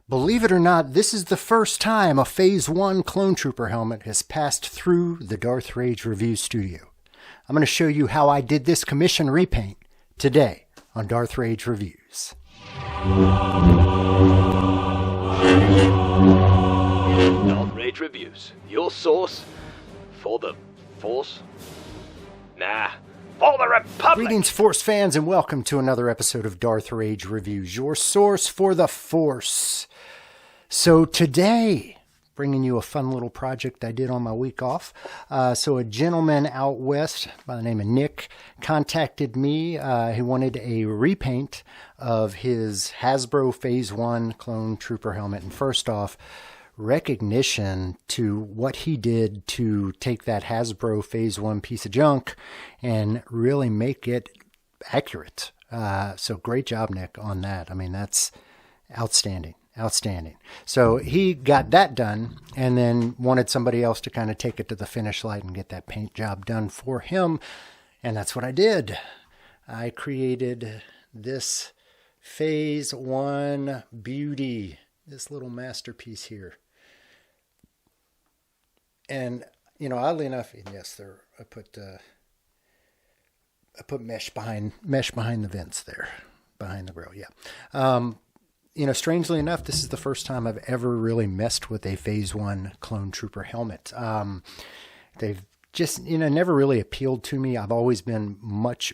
Believe it or not, this is the first time a Phase 1 Clone Trooper helmet has passed through the Darth Rage Review studio. I'm going to show you how I did this commission repaint today on Darth Rage Reviews. Darth Rage Reviews, your source for the Force? Nah, for the Republic! Greetings, Force fans, and welcome to another episode of Darth Rage Reviews, your source for the Force. So today, bringing you a fun little project I did on my week off. So a gentleman out west by the name of Nick contacted me. He wanted a repaint of his Hasbro Phase 1 Clone Trooper helmet. And first off, recognition to what he did to take that Hasbro Phase 1 piece of junk and really make it accurate. So great job, Nick, on that. I mean, that's outstanding. Outstanding. So he got that done and then wanted somebody else to kind of take it to the finish line and get that paint job done for him. And that's what I did. I created this Phase 1 beauty, this little masterpiece here. And, you know, oddly enough, yes, I put mesh behind the vents there, behind the grill. Yeah. You know, strangely enough, this is the first time I've ever really messed with a Phase 1 Clone Trooper helmet. They've just, you know, never really appealed to me. I've always been a much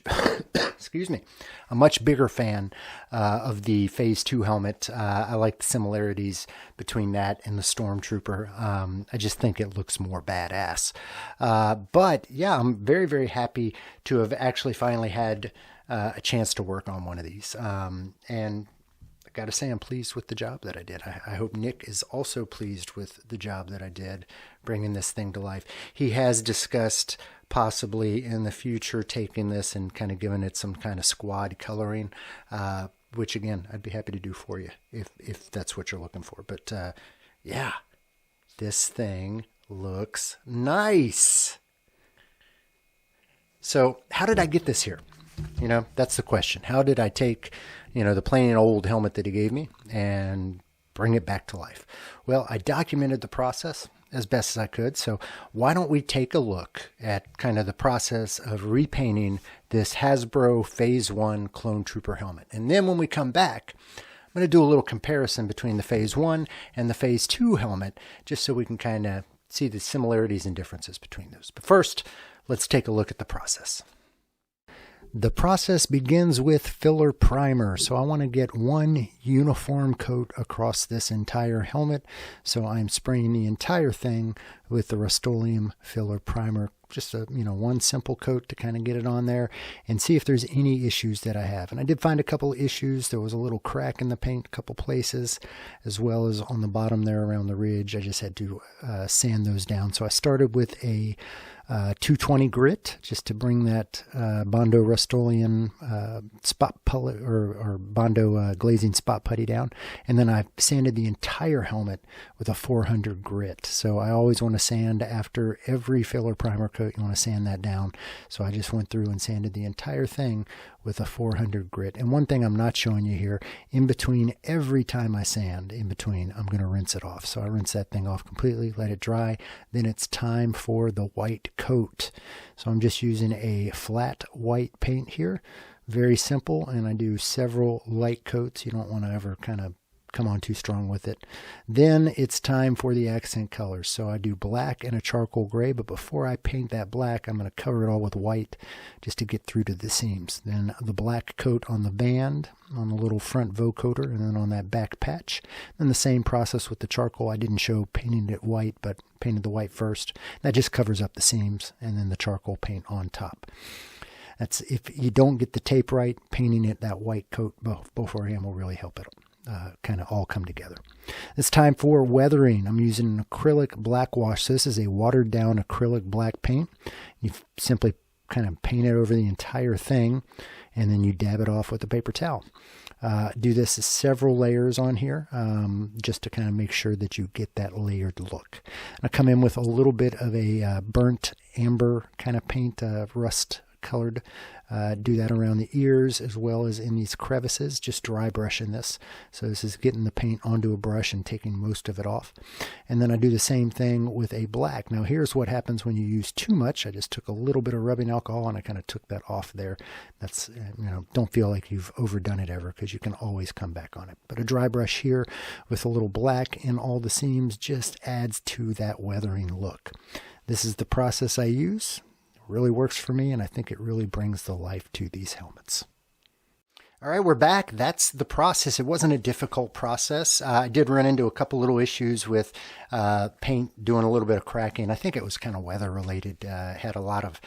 bigger fan of the Phase 2 helmet. I like the similarities between that and the Stormtrooper. I just think it looks more badass. But yeah, I'm very, very happy to have actually finally had a chance to work on one of these. And got to say, I'm pleased with the job that I did. I hope Nick is also pleased with the job that I did bringing this thing to life. He has discussed possibly in the future taking this and kind of giving it some kind of squad coloring, which again, I'd be happy to do for you if that's what you're looking for. But yeah, this thing looks nice. So how did I get this here? You know, that's the question. How did I take, you know, the plain old helmet that he gave me and bring it back to life? Well, I documented the process as best as I could. So why don't we take a look at kind of the process of repainting this Hasbro Phase 1 Clone Trooper helmet. And then when we come back, I'm going to do a little comparison between the Phase 1 and the Phase 2 helmet, just so we can kind of see the similarities and differences between those. But first, let's take a look at the process. The process begins with filler primer. So I want to get one uniform coat across this entire helmet. So I'm spraying the entire thing with the Rust-Oleum filler primer. Just one simple coat to kind of get it on there and see if there's any issues that I have. And I did find a couple issues. There was a little crack in the paint, a couple places, as well as on the bottom there around the ridge. I just had to sand those down. So I started with a 220 grit just to bring that Bondo Rust-Oleum spot putty or Bondo glazing spot putty down. And then I sanded the entire helmet with a 400 grit. So I always want to sand after every filler primer coat. You want to sand that down. So I just went through and sanded the entire thing with a 400 grit. And one thing I'm not showing you here, in between every time I sand, I'm going to rinse it off. So I rinse that thing off completely, let it dry. Then it's time for the white coat. So I'm just using a flat white paint here. Very simple, and I do several light coats. You don't want to ever kind of come on too strong with it. Then it's time for the accent colors. So I do black and a charcoal gray, but before I paint that black, I'm going to cover it all with white just to get through to the seams. Then the black coat on the band, on the little front vocoder, and then on that back patch. Then the same process with the charcoal. I didn't show painting it white, but painted the white first. That just covers up the seams, and then the charcoal paint on top. That's if you don't get the tape right, painting it that white coat beforehand will really help it kind of all come together. It's time for weathering. I'm using an acrylic black wash. So this is a watered down acrylic black paint. You simply kind of paint it over the entire thing and then you dab it off with a paper towel. Do this as several layers on here just to kind of make sure that you get that layered look. I come in with a little bit of a burnt amber kind of paint, rust colored. Do that around the ears as well as in these crevices, just dry brushing this. So this is getting the paint onto a brush and taking most of it off. And then I do the same thing with a black. Now here's what happens when you use too much. I just took a little bit of rubbing alcohol and I kind of took that off there. That's, don't feel like you've overdone it ever, because you can always come back on it. But a dry brush here with a little black in all the seams just adds to that weathering look. This is the process I use. Really works for me, and I think it really brings the life to these helmets. All right, we're back. That's the process. It wasn't a difficult process. I did run into a couple little issues with paint doing a little bit of cracking. I think it was kind of weather related. Had a lot of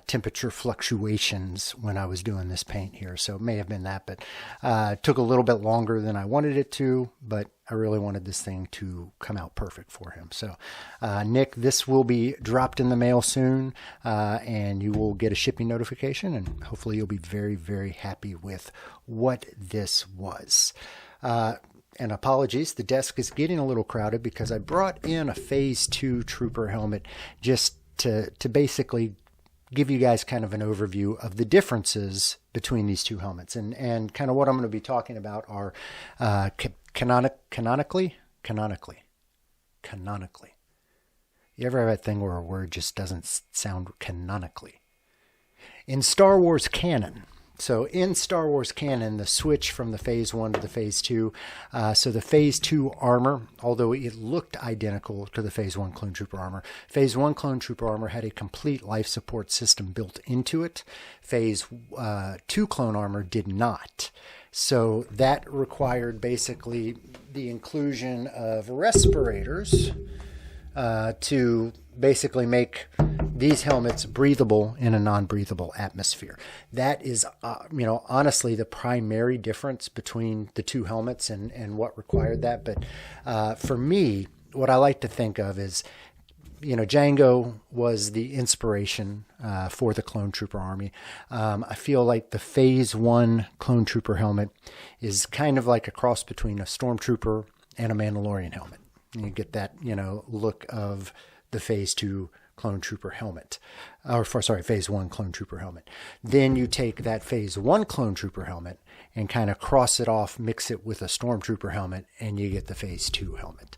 temperature fluctuations when I was doing this paint here, so it may have been that, but it took a little bit longer than I wanted it to, but I really wanted this thing to come out perfect for him. So, Nick, this will be dropped in the mail soon, and you will get a shipping notification, and hopefully you'll be very, very happy with what this was. And apologies, the desk is getting a little crowded because I brought in a Phase 2 Trooper helmet just to basically give you guys kind of an overview of the differences between these two helmets. And kind of what I'm going to be talking about are canonically. You ever have that thing where a word just doesn't sound canonically? In Star Wars canon, so in Star Wars canon, the switch from the Phase 1 to the Phase 2, so the Phase 2 armor, although it looked identical to the Phase 1 Clone Trooper armor, Phase 1 Clone Trooper armor had a complete life support system built into it. Phase 2 clone armor did not. So that required basically the inclusion of respirators to basically make these helmets breathable in a non-breathable atmosphere. That is, honestly, the primary difference between the two helmets and what required that. But for me, what I like to think of is, Django was the inspiration for the Clone Trooper Army. I feel like the Phase 1 Clone Trooper helmet is kind of like a cross between a Stormtrooper and a Mandalorian helmet. You get that, look of the Phase 2 Clone Trooper helmet, Phase 1 Clone Trooper helmet. Then you take that Phase 1 Clone Trooper helmet and kind of cross it off, mix it with a Stormtrooper helmet, and you get the Phase 2 helmet.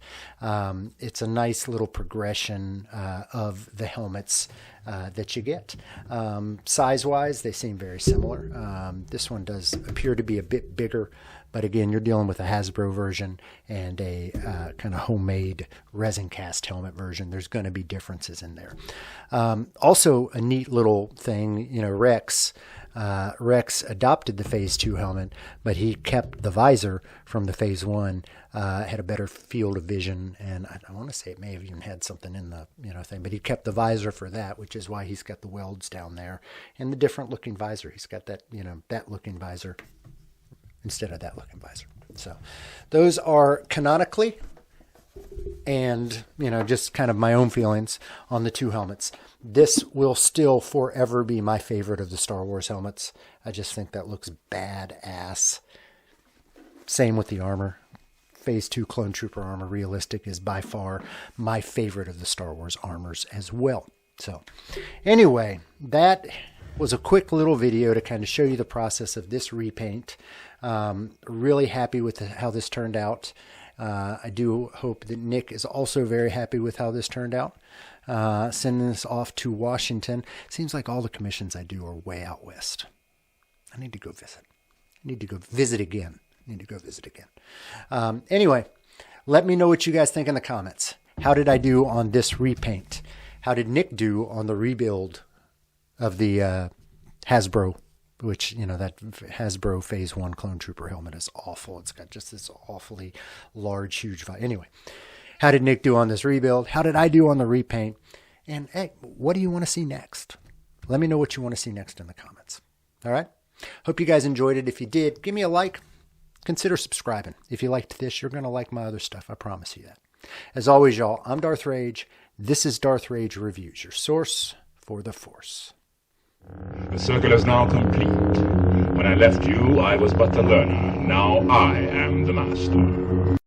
It's a nice little progression of the helmets that you get. Size-wise, they seem very similar. This one does appear to be a bit bigger, but again, you're dealing with a Hasbro version and a kind of homemade resin cast helmet version. There's going to be differences in there. Also, a neat little thing, Rex adopted the Phase 2 helmet, but he kept the visor from the Phase 1, had a better field of vision, and I want to say it may have even had something in the thing, but he kept the visor for that, which is why he's got the welds down there and the different looking visor. He's got that, that looking visor instead of that looking visor. So those are canonically, and just kind of my own feelings on the two helmets. This will still forever be my favorite of the Star Wars helmets. I just think that looks badass. Same with the armor. Phase 2 Clone Trooper armor, realistic, is by far my favorite of the Star Wars armors as well. So anyway, that was a quick little video to kind of show you the process of this repaint. Really happy with how this turned out. I do hope that Nick is also very happy with how this turned out. Sending this off to Washington. Seems like all the commissions I do are way out west. I need to go visit. I need to go visit again. Anyway, let me know what you guys think in the comments. How did I do on this repaint? How did Nick do on the rebuild of the Hasbro, which, that Hasbro Phase 1 Clone Trooper helmet is awful. It's got just this awfully large, huge visor. Anyway, how did Nick do on this rebuild? How did I do on the repaint? And hey, what do you want to see next? Let me know what you want to see next in the comments. All right? Hope you guys enjoyed it. If you did, give me a like. Consider subscribing. If you liked this, you're going to like my other stuff. I promise you that. As always, y'all, I'm Darth Rage. This is Darth Rage Reviews, your source for the Force. The circle is now complete. When I left you, I was but the learner. Now I am the master.